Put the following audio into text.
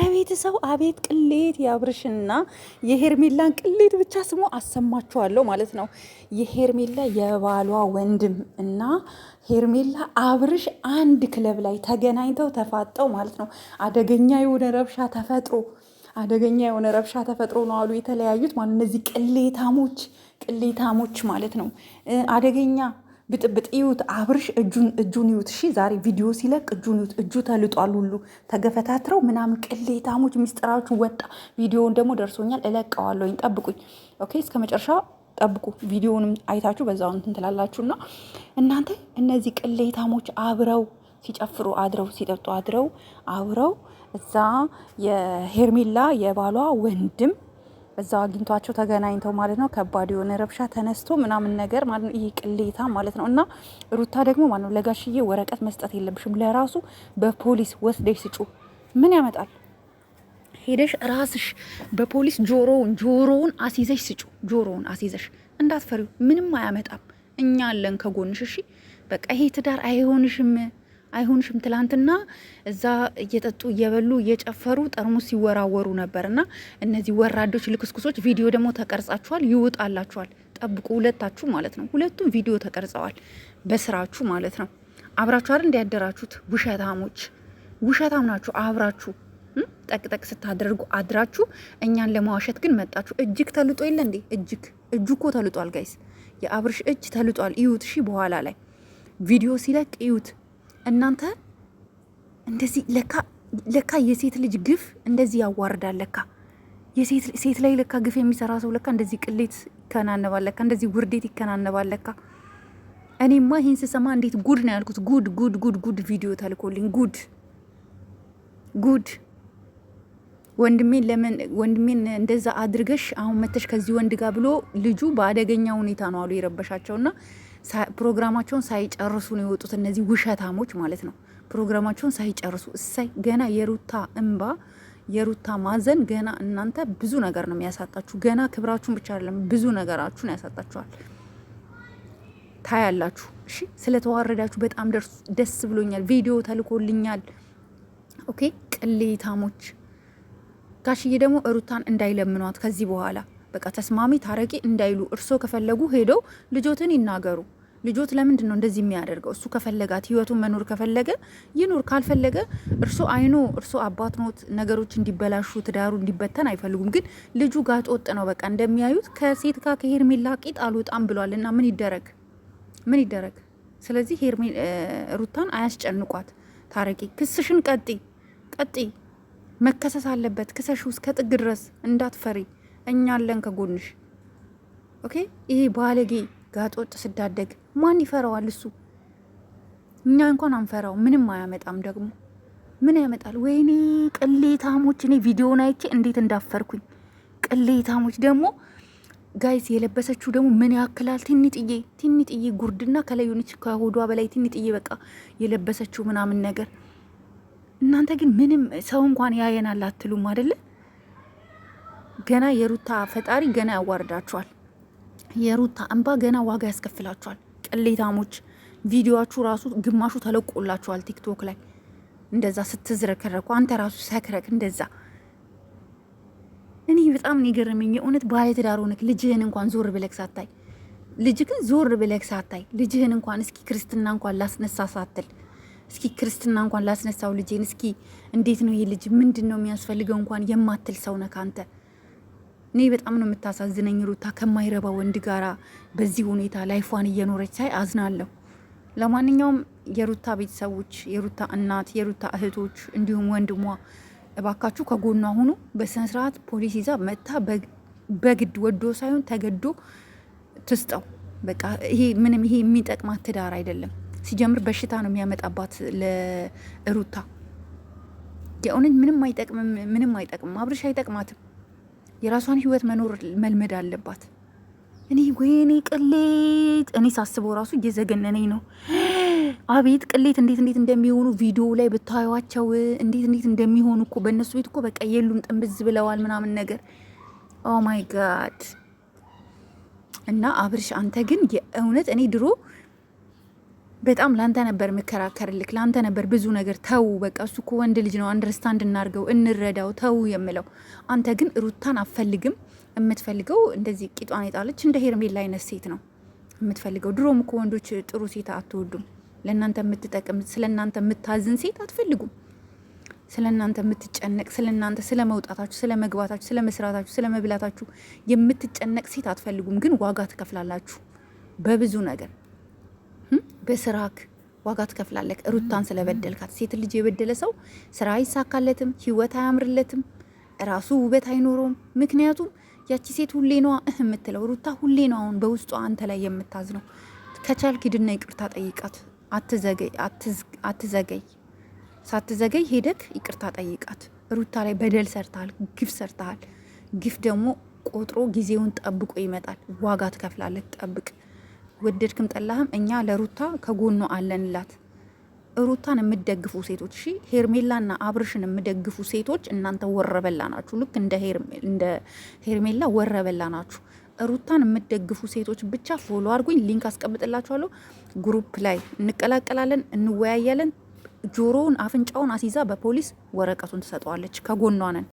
ቤተሰው አቤት ቅሌት የአብርሽና የሄርሜላን ቅሌት ብቻ ስሙ አሰማችኋለሁ ማለት ነው። የሄርሜላ የባሏ ወንድም እና ሄርሜላ አብርሽ አንድ ክለብ ላይ ተገናኝተው ተፋጠው ማለት ነው። አደገኛ የሆነ ረብሻ ተፈጥሮ ነው አሉ የተለያዩት ማለት እነዚህ ቅሌታሞች ማለት ነው። አደገኛ ብጥብጥ ይዩት። አብርሽ እጁን ይዩት። እሺ ዛሬ ቪዲዮ ሲለቅ እጁን ይዩት። እጁ ተልጧል ሁሉ ተገፈታትረው ምናምን ቅሌታሞች። ሚስጥራችሁ ወጣ። ቪዲዮውን ደግሞ ደርሶኛል፣ እለቀዋለሁኝ። ጠብቁኝ። ኦኬ፣ እስከ መጨረሻ ጠብቁ። ቪዲዮውንም አይታችሁ በዛው እንትን ትላላችሁና እናንተ እነዚህ ቅሌታሞች አብረው ሲጨፍሩ አድረው ሲጠጡ አድረው አብረው እዛ የሄርሜላ የባሏ ወንድም እዛ አግኝቷቸው ተገናኝተው ማለት ነው። ከባድ የሆነ ረብሻ ተነስቶ ምናምን ነገር ማለት ነው። ይሄ ቅሌታ ማለት ነው። እና ሩታ ደግሞ ማለት ነው ለጋሽዬ ወረቀት መስጠት የለብሽም። ለራሱ በፖሊስ ወስደሽ ስጩ። ምን ያመጣል? ሄደሽ ራስሽ በፖሊስ ጆሮውን አስይዘሽ ስጩ። ጆሮውን አስይዘሽ እንዳትፈሪው። ምንም አያመጣም። እኛ አለን ከጎንሽ። እሺ በቃ ይሄ ትዳር አይሆንሽም። ትላንትና እዛ እየጠጡ እየበሉ እየጨፈሩ ጠርሙስ ሲወራወሩ ነበርና እነዚህ ወራዶች ልክስኩሶች ቪዲዮ ደግሞ ተቀርጻችኋል፣ ይውጣላችኋል። ጠብቁ። ሁለታችሁ ማለት ነው። ሁለቱም ቪዲዮ ተቀርጸዋል በስራችሁ ማለት ነው። አብራችሁ አይደል እንዲያደራችሁት? ውሸታም ናችሁ። አብራችሁ ጠቅጠቅ ስታደርጉ አድራችሁ እኛን ለማዋሸት ግን መጣችሁ። እጅግ ተልጦ የለ እንዴ? እጁ እኮ ተልጧል ጋይስ። የአብርሽ እጅ ተልጧል። እዩት። እሺ በኋላ ላይ ቪዲዮ ሲለቅ እዩት። እናንተ እንደዚህ ለካ የሴት ልጅ ግፍ እንደዚህ ያዋርዳል። ለካ ሴት ላይ ለካ ግፍ የሚሰራ ሰው ለካ እንደዚህ ቅሌት ይከናነባል። ለካ እንደዚህ ውርዴት ይከናነባል። ለካ እኔማ ይህን ስሰማ እንዴት ጉድ ነው ያልኩት። ጉድ ቪዲዮ ተልኮልኝ ጉድ። ወንድሜን እንደዛ አድርገሽ አሁን መተሽ ከዚህ ወንድ ጋር ብሎ ልጁ በአደገኛ ሁኔታ ነው አሉ የረበሻቸውና ፕሮግራማቸውን ሳይጨርሱ ነው የወጡት እነዚህ ውሸታሞች ማለት ነው። ፕሮግራማቸውን ሳይጨርሱ እሳይ። ገና የሩታ እንባ የሩታ ማዘን ገና እናንተ ብዙ ነገር ነው የሚያሳጣችሁ። ገና ክብራችሁን ብቻ አይደለም ብዙ ነገራችሁን ያሳጣችኋል። ታያላችሁ። እሺ ስለተዋረዳችሁ በጣም ደስ ብሎኛል። ቪዲዮ ተልኮልኛል። ኦኬ ቅሌታሞች። ጋሽዬ ደግሞ ሩታን እንዳይለምኗት ከዚህ በኋላ በቃ ተስማሚ ታረቂ እንዳይሉ። እርሶ ከፈለጉ ሄደው ልጆትን ይናገሩ። ልጆት ለምንድን ነው እንደዚህ የሚያደርገው? እሱ ከፈለጋት ህይወቱን መኖር ከፈለገ ይኖር፣ ካልፈለገ እርሶ አባት ኖት። ነገሮች እንዲበላሹ ትዳሩ እንዲበተን አይፈልጉም። ግን ልጁ ጋጥ ወጥ ነው። በቃ እንደሚያዩት ከሴት ጋር ከሄርሜላ ቂጥ አልወጣም ብሏል። እና ምን ይደረግ? ስለዚህ ሩታን አያስጨንቋት። ታረቂ፣ ክስሽን ቀጢ። መከሰስ አለበት። ክሰሹ እስከ ጥግ ድረስ እንዳትፈሪ። እኛ አለን ከጎንሽ። ኦኬ። ይሄ ባለጌ ጋጦጥ ስዳደግ ማን ይፈራዋል? እሱ እኛ እንኳን አንፈራው። ምንም አያመጣም። ደግሞ ምን ያመጣል? ወይኔ ቅሌታሞች! እኔ ቪዲዮን አይቼ እንዴት እንዳፈርኩኝ። ቅሌታሞች ደግሞ ጋይስ። የለበሰችው ደግሞ ምን ያክላል? ቲኒጥዬ ጉርድና ከላይ ሆነች ከሆዷ በላይ ቲኒጥዬ በቃ የለበሰችው ምናምን ነገር። እናንተ ግን ምንም ሰው እንኳን ያየናል አትሉም አይደለ? ገና የሩታ ፈጣሪ ገና ያዋርዳችኋል። የሩታ እንባ ገና ዋጋ ያስከፍላችኋል። ቅሌታሞች። ቪዲዮችሁ ራሱ ግማሹ ተለቆላችኋል ቲክቶክ ላይ እንደዛ ስትዝረከረኩ። አንተ ራሱ ሰክረክ እንደዛ። እኔ በጣም ነው የገረመኝ የእውነት። ባለትዳር ሆነክ ልጅህን እንኳን ዞር ብለክ ሳታይ ልጅህን እንኳን እስኪ ክርስትና እንኳን ላስነሳ ሳትል እስኪ ክርስትና እንኳን ላስነሳው ልጄን እስኪ እንዴት ነው ይሄ ልጅ ምንድን ነው የሚያስፈልገው እንኳን የማትል ሰው ነህ አንተ። እኔ በጣም ነው የምታሳዝነኝ ሩታ ከማይረባ ወንድ ጋራ በዚህ ሁኔታ ላይፏን እየኖረች ሳይ አዝናለሁ። ለማንኛውም የሩታ ቤተሰቦች፣ የሩታ እናት፣ የሩታ እህቶች እንዲሁም ወንድሟ እባካችሁ ከጎኗ ሁኑ። በስነ ስርዓት ፖሊስ ይዛ መታ በግድ ወዶ ሳይሆን ተገዶ ትስጠው። በቃ ይሄ የሚጠቅማት ትዳር አይደለም። ሲጀምር በሽታ ነው የሚያመጣባት ለሩታ። የእውነት ምንም አይጠቅምም። አብርሽ አይጠቅማትም። የራሷን ህይወት መኖር መልመድ አለባት። ወይኔ ቅሌት! እኔ ሳስበው ራሱ እየዘገነነኝ ነው። አቤት ቅሌት! እንዴት እንደሚሆኑ ቪዲዮ ላይ ብታዩዋቸው እንዴት እንደሚሆኑ እኮ በእነሱ ቤት እኮ በቃ የሉም፣ ጥንብዝ ብለዋል ምናምን ነገር። ኦ ማይ ጋድ! እና አብርሽ አንተ ግን የእውነት እኔ ድሮ በጣም ላንተ ነበር የምከራከርልክ፣ ላንተ ነበር ብዙ ነገር ተው፣ በቃ እሱ እኮ ወንድ ልጅ ነው፣ አንደርስታንድ እናርገው፣ እንረዳው፣ ተው የምለው። አንተ ግን ሩታን አፈልግም። የምትፈልገው እንደዚህ ቂጧን የጣለች እንደ ሄርሜላ አይነት ሴት ነው የምትፈልገው። ድሮም እኮ ወንዶች ጥሩ ሴት አትወዱም። ለእናንተ የምትጠቅም ስለ እናንተ የምታዝን ሴት አትፈልጉም። ስለ እናንተ የምትጨነቅ ስለ እናንተ ስለ መውጣታችሁ፣ ስለ መግባታችሁ፣ ስለ መስራታችሁ፣ ስለ መብላታችሁ የምትጨነቅ ሴት አትፈልጉም። ግን ዋጋ ትከፍላላችሁ በብዙ ነገር። በስራክ ዋጋ ትከፍላለክ። ሩታን ስለበደልካት። ሴት ልጅ የበደለ ሰው ስራ አይሳካለትም፣ ህይወት አያምርለትም፣ ራሱ ውበት አይኖረውም። ምክንያቱም ያቺ ሴት ሁሌ ነዋ የምትለው። ሩታ ሁሌ ነው አሁን በውስጧ አንተ ላይ የምታዝ ነው። ከቻልክ ሂድና ይቅርታ ጠይቃት። አትዘገይ። ሳትዘገይ ሄደክ ይቅርታ ጠይቃት። ሩታ ላይ በደል ሰርተሃል፣ ግፍ ሰርተሃል። ግፍ ደግሞ ቆጥሮ ጊዜውን ጠብቆ ይመጣል። ዋጋ ትከፍላለህ። ጠብቅ። ወደድክም ጠላህም እኛ ለሩታ ከጎኗ አለንላት። ሩታን የምደግፉ ሴቶች እሺ፣ ሄርሜላና አብርሽን የምደግፉ ሴቶች እናንተ ወረበላ ናችሁ። ልክ እንደ ሄርሜላ ወረበላ ናችሁ። ሩታን የምደግፉ ሴቶች ብቻ ፎሎ አድርጉኝ፣ ሊንክ አስቀምጥላችኋለሁ። ግሩፕ ላይ እንቀላቀላለን፣ እንወያያለን። ጆሮውን አፍንጫውን አስይዛ በፖሊስ ወረቀቱን ትሰጠዋለች። ከጎኗ ነን።